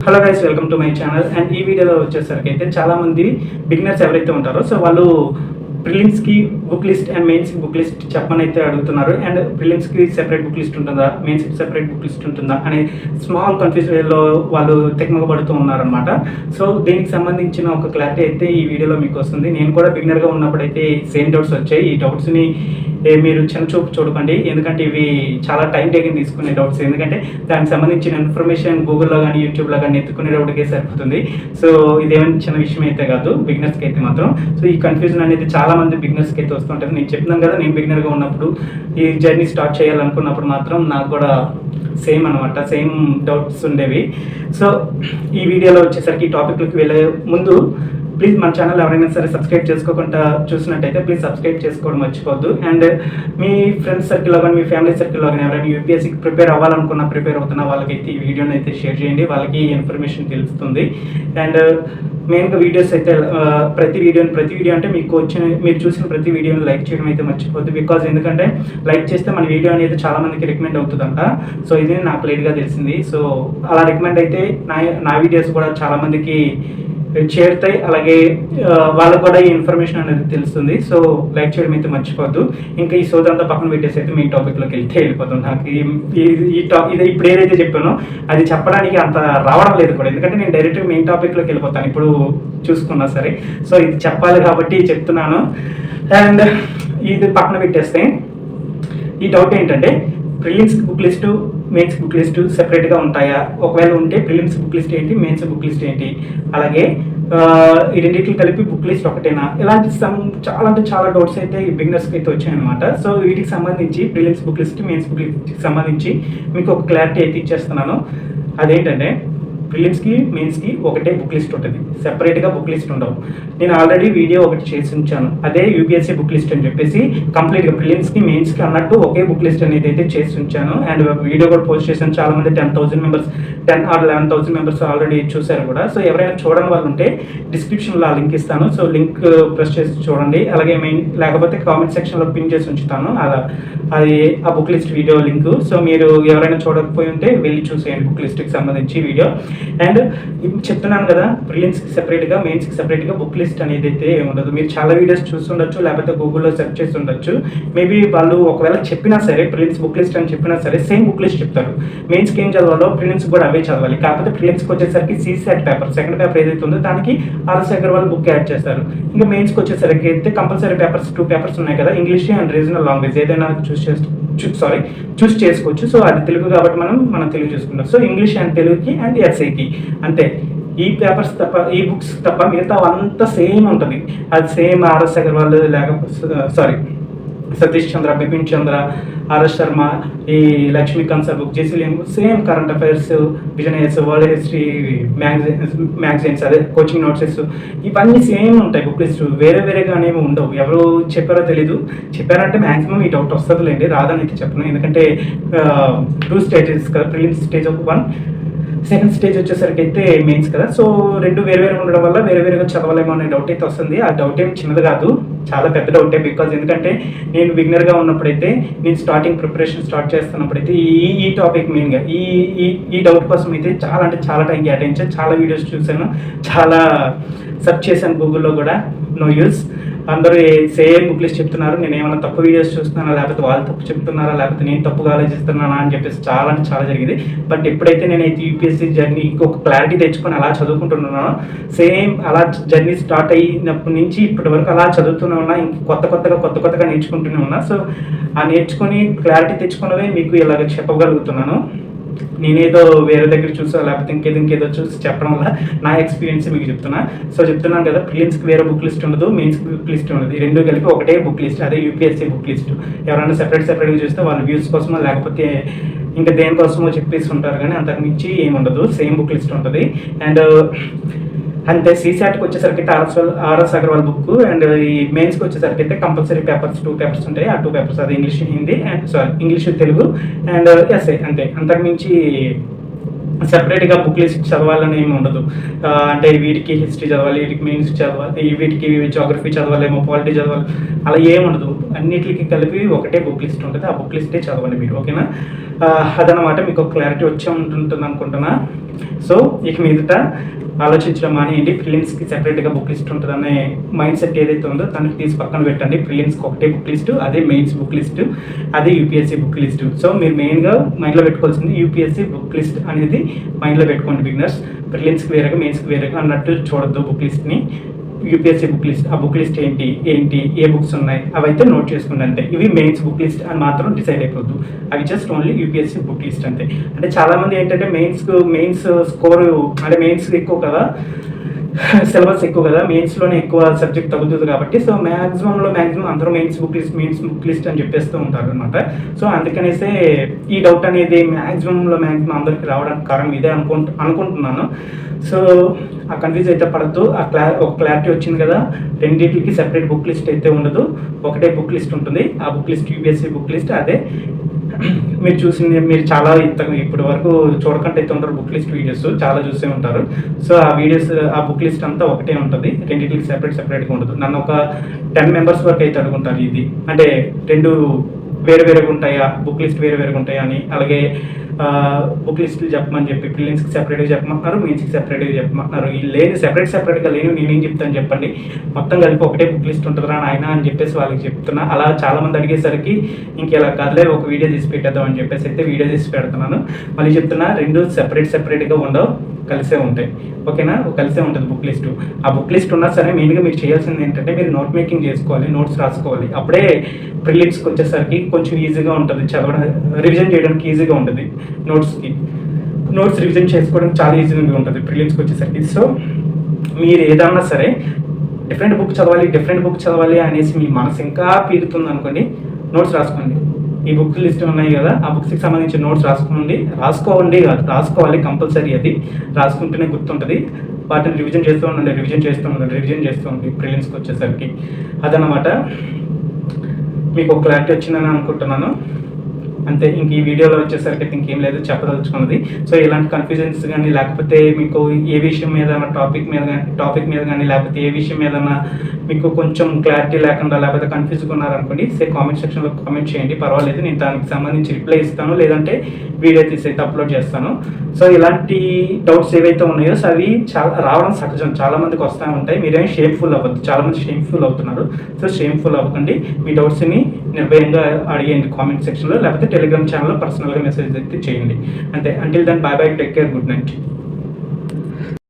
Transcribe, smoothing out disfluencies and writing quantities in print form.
Hello guys, welcome to my channel. And ఈ వీడియోలో వచ్చేసరికి అయితే చాలామంది బిగినర్స్ ఎవరైతే ఉంటారో సో వాళ్ళు ప్రిలిమ్స్కి బుక్ లిస్ట్ అండ్ మెయిన్స్కి బుక్ లిస్ట్ చెప్పమని అయితే అడుగుతున్నారు. అండ్ ప్రిలిమ్స్కి సెపరేట్ బుక్ లిస్ట్ ఉంటుందా, మెయిన్స్కి సెపరేట్ బుక్ లిస్ట్ ఉంటుందా అనే స్మాల్ కన్ఫ్యూజన్లో వాళ్ళు తెగమగబడుతూ ఉన్నారనమాట. సో దీనికి సంబంధించిన ఒక క్లారిటీ అయితే ఈ వీడియోలో మీకు వస్తుంది. నేను కూడా బిగినర్గా ఉన్నప్పుడు అయితే సేమ్ డౌట్స్ వచ్చాయి. ఈ డౌట్స్ని మీరు చిన్న చూపు చూడకండి, ఎందుకంటే ఇవి చాలా టైం టేకింగ్ తీసుకునే డౌట్స్. ఎందుకంటే దానికి సంబంధించిన ఇన్ఫర్మేషన్ గూగుల్లో కానీ యూట్యూబ్లో కానీ ఎత్తుకునేటప్పటికే సరిపోతుంది. సో ఇదేమైనా చిన్న విషయం అయితే కాదు బిగినర్స్కి అయితే మాత్రం. సో ఈ కన్ఫ్యూజన్ అనేది చాలా మంది బిగినర్స్కి అయితే వస్తుంటుంది. నేను చెప్తున్నాను కదా, నేను బిగినర్గా ఉన్నప్పుడు ఈ జర్నీ స్టార్ట్ చేయాలనుకున్నప్పుడు మాత్రం నాకు కూడా సేమ్ అనమాట, సేమ్ డౌట్స్ ఉండేవి. సో ఈ వీడియోలో వచ్చేసరికి ఈ టాపిక్లోకి వెళ్ళే ముందు ప్లీజ్ మన ఛానల్ ఎవరైనా సరే సబ్స్క్రైబ్ చేసుకోకుండా చూసినట్టయితే ప్లీజ్ సబ్స్క్రైబ్ చేసుకోవడం మర్చిపోద్దు. అండ్ మీ ఫ్రెండ్స్ సర్కిల్లో కానీ మీ ఫ్యామిలీ సర్కిల్లో కానీ ఎవరైనా యూపీఎస్సీకి ప్రిపేర్ అవ్వాలనుకున్న ప్రిపేర్ అవుతున్న వాళ్ళకైతే ఈ వీడియోని అయితే షేర్ చేయండి, వాళ్ళకి ఇన్ఫర్మేషన్ తెలుస్తుంది. అండ్ మెయిన్గా వీడియోస్ అయితే ప్రతి వీడియో అంటే మీరు చూసిన ప్రతి వీడియోని లైక్ చేయడం అయితే మర్చిపోద్దు. బికాజ్ ఎందుకంటే లైక్ చేస్తే మన వీడియో అనేది చాలా మందికి రికమెండ్ అవుతుందంట. సో ఇది నాకు లేట్గా తెలిసింది. సో అలా రికమెండ్ అయితే నా వీడియోస్ కూడా చాలా మందికి చేరుతాయి, అలాగే వాళ్ళకు కూడా ఈ ఇన్ఫర్మేషన్ అనేది తెలుస్తుంది. సో లైక్ చేయడం అయితే మర్చిపోద్దు. ఇంకా ఈ సోదంతా పక్కన పెట్టేసి అయితే మీ టాపిక్లోకి వెళ్ళిపోతాం. నాకు ఇది ఇప్పుడు ఏదైతే చెప్పానో అది చెప్పడానికి అంత రావడం లేదు కూడా, ఎందుకంటే నేను డైరెక్ట్గా మెయిన్ టాపిక్లోకి వెళ్ళిపోతాను ఇప్పుడు చూసుకున్నా సరే. సో ఇది చెప్పాలి కాబట్టి చెప్తున్నాను. అండ్ ఇది పక్కన పెట్టేస్తే ఈ డౌట్ ఏంటంటే prelims book list, mains book list సెపరేట్గా ఉంటాయా? ఒకవేళ ఉంటే ప్రిలిమ్స్ బుక్ లిస్ట్ ఏంటి, మెయిన్స్ బుక్ లిస్ట్ ఏంటి, అలాగే ఈ రెండింటిని కలిపి బుక్ లిస్ట్ ఒకటేనా? ఇలాంటి చాలా డౌట్స్ అయితే ఈ బిగినర్స్కి అయితే వచ్చాయన్నమాట. సో వీటికి సంబంధించి prelims book list, mains book లిస్ట్కి సంబంధించి మీకు ఒక క్లారిటీ అయితే ఇచ్చేస్తున్నాను. అదేంటంటే ప్రిలిమ్స్కి మెయిన్స్కి ఒకటే బుక్ లిస్ట్ ఉంటుంది, సెపరేట్గా బుక్ లిస్ట్ ఉండవు. నేను ఆల్రెడీ వీడియో ఒకటి చేసి ఉంచాను, అదే యూపీఎస్సీ బుక్ లిస్ట్ అని చెప్పేసి కంప్లీట్గా ప్రిలిమ్స్కి మెయిన్స్కి అన్నట్టు ఒకే బుక్ లిస్ట్ అనేది అయితే చేసి ఉంచాను. అండ్ వీడియో కూడా పోస్ట్ చేశాను. చాలామంది 10,000 మెంబర్స్ 10 or 11,000 మెంబర్స్ ఆల్రెడీ చూశారు కూడా. సో ఎవరైనా చూడని వాళ్ళు ఉంటే డిస్క్రిప్షన్లో ఆ లింక్ ఇస్తాను. సో లింక్ ప్రెస్ చేసి చూడండి. అలాగే లేకపోతే కామెంట్ సెక్షన్లో పిన్ చేసి ఉంచుతాను అది ఆ book list video link. So మీరు ఎవరైనా చూడకపోయి ఉంటే వెళ్ళి చూసేయండి బుక్ లిస్ట్కి సంబంధించి వీడియో. అండ్ చెప్తున్నాను కదా, ప్రిలిమ్స్కి సెపరేట్గా మెయిన్స్కి సెపరేట్గా బుక్ లిస్ట్ అనేది అయితే ఉండదు. మీరు చాలా వీడియోస్ చూస్తుండొచ్చు, లేకపోతే గూగుల్లో సెర్చ్ చేసి ఉండొచ్చు. మేబీ వాళ్ళు ఒకవేళ చెప్పినా సరే ప్రిలిమ్స్ బుక్ లిస్ట్ అని చెప్పినా సరే సేమ్ బుక్ లిస్ట్ చెప్తారు. మెయిన్స్కి ఏం చదవాలో ప్రిలిమ్స్ కూడా అవే చదవాలి. కాకపోతే ప్రిలిమ్స్కి వచ్చేసరికి సీసెట్ పేపర్, సెకండ్ పేపర్ ఏదైతే ఉందో దానికి ఆర్ఎస్ అగర్వాల్ బుక్ యాడ్ చేస్తారు. ఇంకా మెయిన్స్కి వచ్చేసరికి అయితే కంపల్సరీ పేపర్స్ 2 పేపర్స్ ఉన్నాయి కదా, ఇంగ్లీష్ అండ్ రీజనల్ లాంగ్వేజ్ ఏదైనా చూస్ చేసుకోవచ్చు. సో అది తెలుగు కాబట్టి మనం తెలుగు చూసుకుంటాం. సో ఇంగ్లీష్ అండ్ తెలుగుకి అండ్ ఎస్ఐకి అంతే. ఈ పేపర్స్ తప్ప, ఈ బుక్స్ తప్ప మిగతా అంతా సేమ్ ఉంటుంది. అది సేమ్ ఆర్ఎస్ అగర్వాల్ లేకపోతే సతీష్ చంద్ర, బిపిన్ చంద్ర, ఆర్ఎస్ శర్మ, ఈ లక్ష్మీకాంత్ సార్ బుక్ చేసి same current affairs, business, world history magazines, అదే కోచింగ్ నోట్సెస్, ఇవన్నీ సేమ్ ఉంటాయి. బుక్ లిస్ట్ వేరేగా అనేవి ఉండవు. ఎవరు చెప్పారో తెలీదు. చెప్పారంటే మ్యాక్సిమం ఈ డౌట్ వస్తుందిలేండి, రాదని అయితే చెప్పను. ఎందుకంటే 2 స్టేజెస్ కదా, ప్రిలిమ్స్ స్టేజ్ 1, సెకండ్ స్టేజ్ వచ్చేసరికి అయితే మెయిన్స్ కదా. సో రెండు వేరు ఉండడం వల్ల వేరుగా చదవలేమో అనే డౌట్ అయితే వస్తుంది. ఆ డౌట్ ఏం చిన్నది కాదు, చాలా పెద్ద డౌటే. బికాజ్ ఎందుకంటే నేను బిగినర్గా ఉన్నప్పుడైతే, నేను ప్రిపరేషన్ స్టార్ట్ చేస్తున్నప్పుడైతే ఈ టాపిక్ మెయిన్గా ఈ డౌట్ కోసం అయితే చాలా టైం కేటాయించాను. చాలా వీడియోస్ చూశాను, చాలా సెర్చ్ చేశాను గూగుల్లో కూడా. No use. అందరూ సేమ్ బుక్ లిస్ట్ చెప్తున్నారు. నేను ఏమైనా తప్పు వీడియోస్ చూస్తున్నానా, లేకపోతే వాళ్ళు తప్పు చెప్తున్నారా, లేకపోతే నేను తప్పుగా ఆలోచిస్తున్నానా అని చెప్పేసి చాలా జరిగింది. బట్ ఎప్పుడైతే నేనైతే యూపీఎస్సీ జర్నీ ఒక క్లారిటీ తెచ్చుకొని అలా చదువుకుంటున్నానో, సేమ్ అలా జర్నీ స్టార్ట్ అయినప్పటి నుంచి ఇప్పటి వరకు అలా చదువుతూనే ఉన్నా. కొత్తగా నేర్చుకుంటూనే ఉన్నా. సో ఆ నేర్చుకొని క్లారిటీ తెచ్చుకున్నవే మీకు ఇలాగ చెప్పగలుగుతున్నాను. నేనేదో వేరే దగ్గర చూసా, లేకపోతే ఇంకేదో చూసి చెప్పడం వల్ల నా ఎక్స్పీరియన్స్ మీకు చెప్తున్నాను కదా. ప్రిలిమ్స్కి వేరే బుక్ లిస్ట్ ఉండదు, మెయిన్స్కి బుక్ లిస్ట్ ఉండదు. ఈ రెండు కలిపి ఒకటే బుక్ లిస్ట్, అదే యూపీఎస్సీ బుక్ లిస్ట్. ఎవరైనా సెపరేట్గా చూస్తే వాళ్ళ వ్యూస్ కోసమో లేకపోతే ఇంకా దేనికోసమో చెప్పేసి ఉంటారు, కానీ అంతకుమించి ఏముండదు. సేమ్ బుక్ లిస్ట్ ఉంటుంది. అండ్ అంతే. సీసాట్కి వచ్చేసరికి ఆర్ఎస్ అగర్వాల్ బుక్. అండ్ ఈ మెయిన్స్కి వచ్చేసరికి అయితే కంపల్సరీ పేపర్స్ 2 పేపర్స్ ఉంటాయి. ఆ 2 పేపర్స్ అది English, Hindi and English, Telugu and SA. అంతే. అంతకుమించి సెపరేట్గా బుక్ లిస్ట్ చదవాలని ఏమి ఉండదు. అంటే వీటికి హిస్టరీ చదవాలి, వీటికి మెయిన్స్ చదవాలి, వీటికి జాగ్రఫీ చదవాలేమో, పాలిటీ చదవాలి, అలా ఏమి ఉండదు. అన్నిటికి కలిపి ఒకటే బుక్ లిస్ట్ ఉంటుంది. ఆ బుక్ లిస్టే చదవండి మీరు, ఓకేనా? అదనమాట. మీకు క్లారిటీ వచ్చే ఉంటుంది అనుకుంటున్నా. సో ఇక మీదట ఆలోచించడం మానేయండి. ప్రిలిమ్స్కి సెపరేట్గా బుక్ లిస్ట్ ఉంటుందనే మైండ్ సెట్ ఏదైతే ఉందో దానికి తీసి పక్కన పెట్టండి. ప్రిలిమ్స్కి ఒకటే బుక్ లిస్టు, అదే మెయిన్స్ బుక్ లిస్టు, అదే యూపీఎస్సీ బుక్ లిస్టు. సో మీరు మెయిన్గా మైండ్లో పెట్టుకోవాల్సింది యూపీఎస్సీ బుక్ లిస్ట్ అనేది మైండ్లో పెట్టుకోండి బిగినర్స్. ప్రిలిమ్స్కి వేరేగా, మెయిన్స్కి వేరేగా అన్నట్టు చూడొద్దు బుక్ లిస్ట్ని. యూపీఎస్సీ బుక్ లిస్ట్, ఆ బుక్ లిస్ట్ ఏంటి, ఏ బుక్స్ ఉన్నాయి అవైతే నోట్ చేసుకుంటే అంతే. ఇవి మెయిన్స్ బుక్ లిస్ట్ అని మాత్రం డిసైడ్ అయిపోద్దు. అవి just only UPSC book list అంతే. అంటే చాలామంది ఏంటంటే మెయిన్స్ స్కోర్ అంటే మెయిన్స్ ఎక్కువ కదా, సిలబస్ ఎక్కువ కదా, మెయిన్స్లోనే ఎక్కువ సబ్జెక్ట్ తగ్గుతుంది కాబట్టి సో మ్యాక్సిమం అందరూ మెయిన్స్ బుక్ లిస్ట్ అని చెప్పేస్తూ ఉంటారు అనమాట. సో అందుకనేసే ఈ డౌట్ అనేది మ్యాక్సిమం అందరికి రావడానికి కారణం ఇదే అనుకుంటున్నాను. సో ఆ కన్ఫ్యూజ్ అయితే పడద్దు. ఒక క్లారిటీ వచ్చింది కదా. రెండింటికి సెపరేట్ బుక్ లిస్ట్ అయితే ఉండదు, ఒకటే బుక్ లిస్ట్ ఉంటుంది. ఆ book list UPSC book list. అదే మీరు చాలా ఇప్పటి వరకు చూడకుండా అయితే ఉంటారు బుక్ లిస్ట్ వీడియోస్, చాలా చూసే ఉంటారు. సో ఆ వీడియోస్, ఆ బుక్ లిస్ట్ అంతా ఒకటే ఉంటుంది, రెండింటికి సెపరేట్గా ఉండదు. నన్ను ఒక 10 మెంబర్స్ వరకు అయితే అడుగుంటారు ఇది అంటే రెండు వేరుగా ఉంటాయా, బుక్ లిస్ట్ వేరుగా ఉంటాయా అని. అలాగే బుక్ లిస్టులు చెప్పమని చెప్పి ప్రిలిమ్స్కి సెపరేట్గా చెప్పమంటున్నారు, మెయిన్స్కి సెపరేట్గా చెప్పమంటున్నారు. ఈ లేని సెపరేట్గా లేని నేనేం చెప్తాను చెప్పండి, మొత్తం కలిపి ఒకటే బుక్ లిస్ట్ ఉంటుందిరా నాయన అని చెప్పేసి వాళ్ళకి చెప్తున్నా. అలా చాలామంది అడిగేసరికి ఇంకెలా కాదులే ఒక వీడియో తీసి పెట్టేద్దాం అని చెప్పేసి అయితే వీడియో తీసి పెడుతున్నాను. మళ్ళీ చెప్తున్నా, రెండు సెపరేట్గా ఉండవు, కలిసే ఉంటాయి, ఓకేనా? కలిసే ఉంటుంది బుక్ లిస్ట్. ఆ బుక్ లిస్ట్ ఉన్నా సరే మెయిన్గా మీరు చేయాల్సింది ఏంటంటే మీరు నోట్ మేకింగ్ చేసుకోవాలి, నోట్స్ రాసుకోవాలి. అప్పుడే ప్రిలిమ్స్కి వచ్చేసరికి కొంచెం ఈజీగా ఉంటుంది, చదవడం రివిజన్ చేయడానికి ఈజీగా ఉంటుంది. నోట్స్ రివిజన్ చేసుకోవడానికి చాలా ఈజీగా ఉంటుంది ప్రిలిమ్స్కి వచ్చేసరికి. సో మీరు ఏదన్నా సరే డిఫరెంట్ బుక్ చదవాలి అనేసి మీ మనసు ఇంకా పీరుతుంది అనుకోండి, నోట్స్ రాసుకోండి. ఈ బుక్ లిస్ట్ ఉన్నాయి కదా, ఆ బుక్స్కి సంబంధించిన నోట్స్ రాసుకోవాలి కంపల్సరీ. అది రాసుకుంటేనే గుర్తుంటుంది. వాటిని రివిజన్ చేస్తూ ఉండండి ప్రిలిమ్స్కి వచ్చేసరికి. అదనమాట. మీకు ఒక క్లారిటీ వచ్చిందని అనుకుంటున్నాను. అంతే. ఇంక ఈ వీడియోలో వచ్చేసరికి ఇంకేం లేదు చెప్పదలుచుకున్నది. సో ఇలాంటి కన్ఫ్యూజన్స్ కానీ లేకపోతే మీకు ఏ విషయం మీద టాపిక్ మీద కానీ లేకపోతే ఏ విషయం మీద మీకు కొంచెం క్లారిటీ లేకుండా లేకపోతే కన్ఫ్యూజ్గా ఉన్నారనుకోండి, కామెంట్ సెక్షన్లో కామెంట్ చేయండి, పర్వాలేదు. నేను దానికి సంబంధించి రిప్లై ఇస్తాను, లేదంటే వీడియో తీసి అయితే అప్లోడ్ చేస్తాను. సో ఇలాంటి డౌట్స్ ఏవైతే ఉన్నాయో సో అవి చాలా రావడం సహజం, చాలామందికి వస్తూ ఉంటాయి. మీరేం షేమ్ఫుల్ అవ్వద్దు, చాలామంది షేమ్ఫుల్ అవుతున్నారు. సో షేమ్ఫుల్ అవ్వకండి, మీ డౌట్స్ని నిర్భయంగా అడిగేయండి కామెంట్ సెక్షన్లో, లేకపోతే టెలిగ్రామ్ ఛానల్లో పర్సనల్గా మెసేజ్ అయితే చేయండి. అంతే. Until then, bye bye, take care, good night.